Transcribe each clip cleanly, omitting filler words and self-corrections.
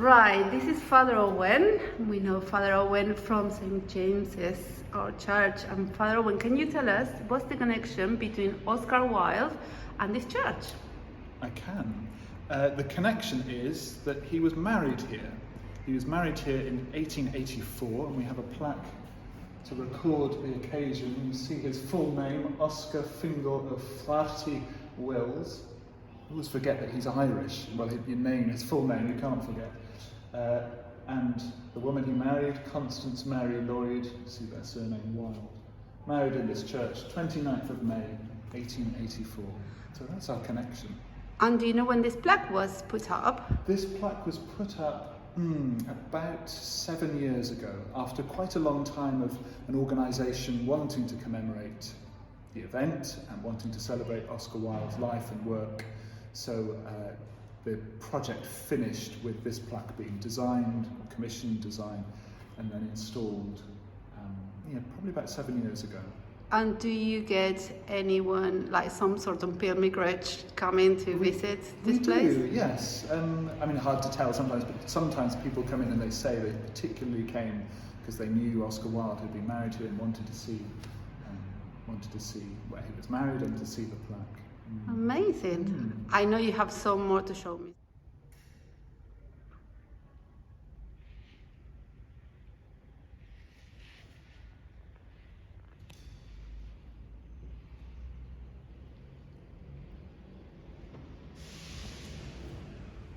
Right, this is Father Owen. We know Father Owen from St. James's, our church. And Father Owen, can you tell us what's the connection between Oscar Wilde and this church? I can. The connection is that he was married here. He was married here in 1884, and we have a plaque to record the occasion. You see his full name, Oscar Fingal of Flaherty Wills. I always forget that he's Irish. Well, his full name, you can't forget. And the woman he married, Constance Mary Lloyd, you see their surname, Wilde, married in this church, 29th of May, 1884. So that's our connection. And do you know when this plaque was put up? This plaque was put up about 7 years ago, after quite a long time of an organisation wanting to commemorate the event and wanting to celebrate Oscar Wilde's life and work. So the project finished with this plaque being designed, commissioned, designed, and then installed probably about 7 years ago. And do you get anyone, like some sort of pilgrimage, coming to visit this place? We do, yes. Hard to tell sometimes, but sometimes people come in and they say they particularly came because they knew Oscar Wilde had been married here and wanted to see where he was married and to see the plaque. Amazing. I know you have some more to show me.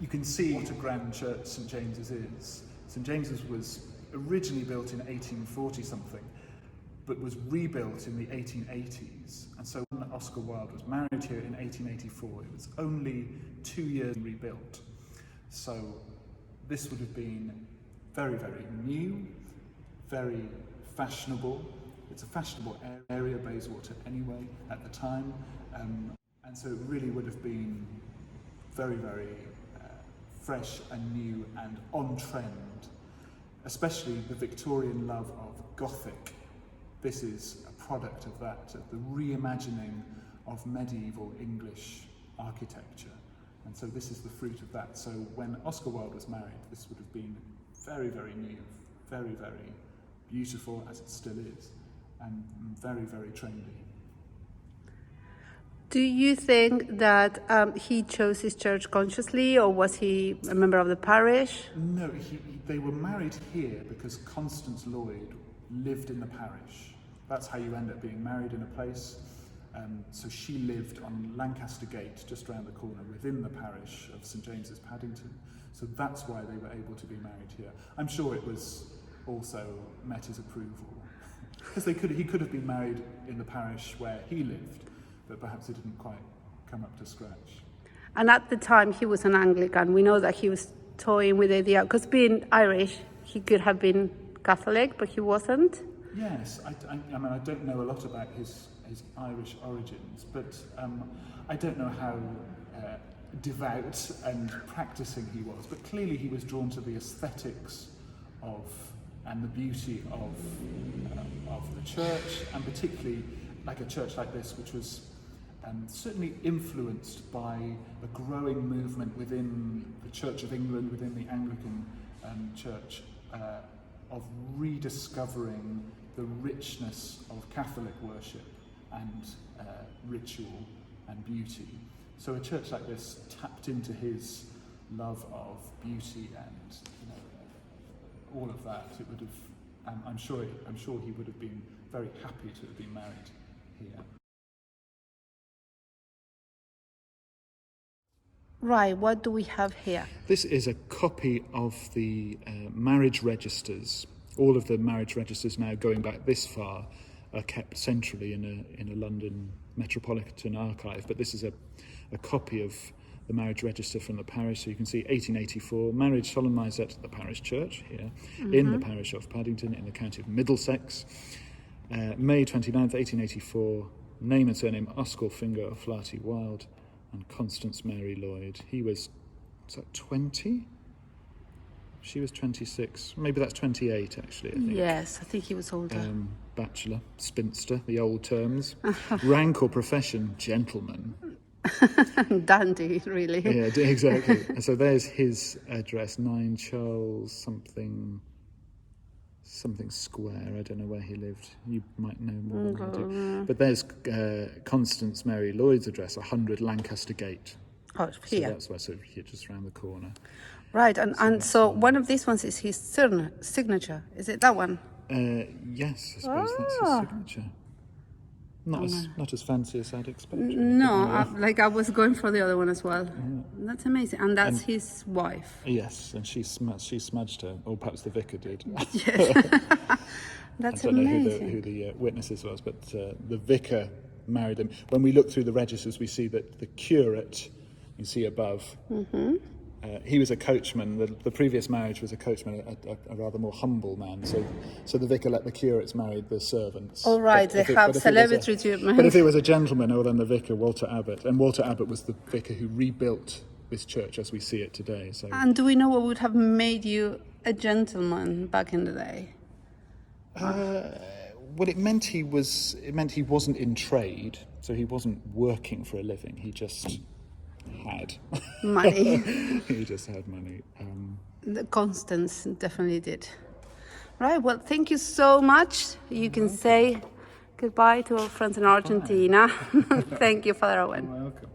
You can see what a grand church St James's is. St James's was originally built in 1840 something, but was rebuilt in the 1880s. And so when Oscar Wilde was married here in 1884, it was only 2 years rebuilt. So this would have been very, very new, very fashionable. It's a fashionable area, Bayswater anyway, at the time. And so it really would have been very, very fresh and new and on trend, especially the Victorian love of Gothic. This is a product of that, of the reimagining of medieval English architecture. And so this is the fruit of that. So when Oscar Wilde was married, this would have been very, very new, very, very beautiful, as it still is, and very, very trendy. Do you think that he chose his church consciously, or was he a member of the parish? No, they were married here because Constance Lloyd lived in the parish. That's how you end up being married in a place. So she lived on Lancaster Gate, just around the corner, within the parish of St James's, Paddington. So that's why they were able to be married here. I'm sure it was also met his approval, because he could have been married in the parish where he lived, but perhaps it didn't quite come up to scratch. And at the time he was an Anglican. We know that he was toying with the idea, because being Irish, he could have been Catholic, but he wasn't. Yes, I don't know a lot about his Irish origins, but I don't know how devout and practicing he was, but clearly he was drawn to the aesthetics of and the beauty of the church, and particularly like a church like this, which was certainly influenced by a growing movement within the Church of England, within the Anglican Church, of rediscovering the richness of Catholic worship and ritual and beauty. So a church like this tapped into his love of beauty and all of that. It would have, I'm sure he would have been very happy to have been married here. Right, what do we have here? This is a copy of the marriage registers. All of the marriage registers now going back this far are kept centrally in a London Metropolitan Archive, but this is a copy of the marriage register from the parish. So you can see 1884, marriage solemnised at the parish church here, in the parish of Paddington in the county of Middlesex. May 29th, 1884, name and surname Oscar Finger of Flaherty Wilde and Constance Mary Lloyd. He was 20? She was 26. Maybe that's 28, actually, I think. Yes, I think he was older. Bachelor, spinster, the old terms. Rank or profession, gentleman. Dandy, really. Yeah, exactly. And so there's his address, 9 Charles something Square. I don't know where he lived. You might know more than I do. But there's Constance Mary Lloyd's address, 100 Lancaster Gate. Oh, here. So that's where, so here, just around the corner. Right, and so one of these ones is his signature. Is it that one? Yes, I suppose that's his signature. Not as fancy as I'd expect. No, I was going for the other one as well. Yeah. That's amazing, and that's his wife. Yes, and she smudged her, or perhaps the vicar did. Yes, that's amazing. I don't know who the witnesses was, but the vicar married them. When we look through the registers, we see that the curate, you see above. Mm-hmm. He was a coachman. The previous marriage was a coachman, a rather more humble man. So the vicar let the curates marry the servants. All right, they have celebrity treatment. But if he was a gentleman, then the vicar, Walter Abbott. And Walter Abbott was the vicar who rebuilt this church as we see it today. So. And do we know what would have made you a gentleman back in the day? Well, it meant he wasn't in trade, so he wasn't working for a living. He just had money. He just had money. The Constance definitely did. Right, well, thank you so much. You can say goodbye to our friends in Argentina. Thank you, Father Owen. You're welcome.